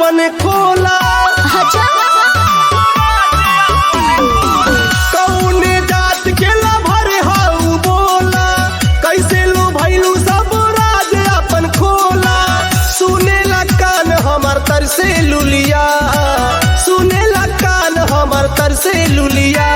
अपन खोला। कौने जात के लभर हाउ बोला, कैसे लो भैलू सब राज अपन खोला। सुने ला कान हमार तर से लुलिया, सुने ला कान हमार तर से लुलिया।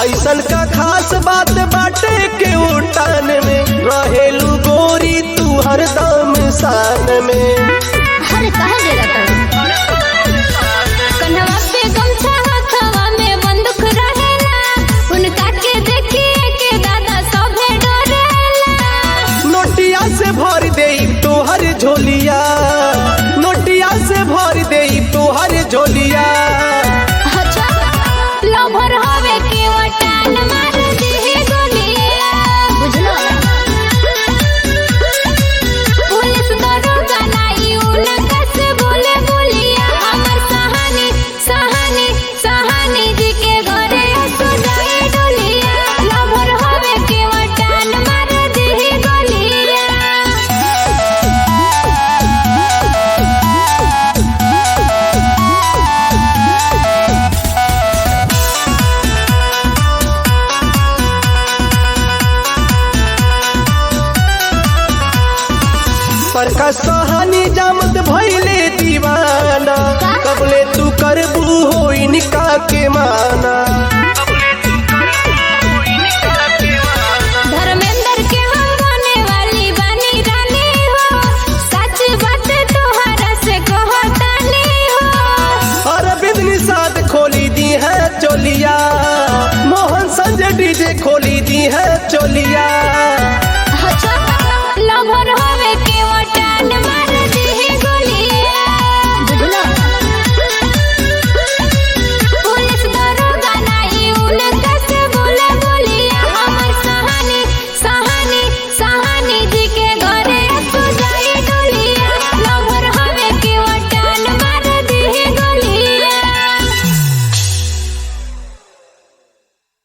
ऐसन का खास बात बाटे के उठान में, रहेलू गोरी तू हरदम शान में। हर कहा दे रहा कन्हवा पे गमछा हाथवा में बंदूक रहेला, उनका के देखिए के दादा सभे डरेला। नोटिया से भर देई तोहर झोलिया, नोटिया से भर देई तोहर झोलिया। लभर हवे के वटान मार दे गोलिया, बुझलो। पुलिस दरोगा नाई उनका से बोले बोलिया। हमर सहानी सहानी सहानी जी के घरे सुजाए डोलिया। लभर हवे के वटान मार दे गोलिया। प्रकाश कहानी जामत भइले दीवाना, कबले तू करबू हो इनका के माना। धर्मेंद्र के हम बने वाली बानी रानी हो, सच बात तोहरा से कहतानी हो। अरविंद निषाद खोली दी है चोलिया, मोहन संजय डीजे खोली दी है चोलिया।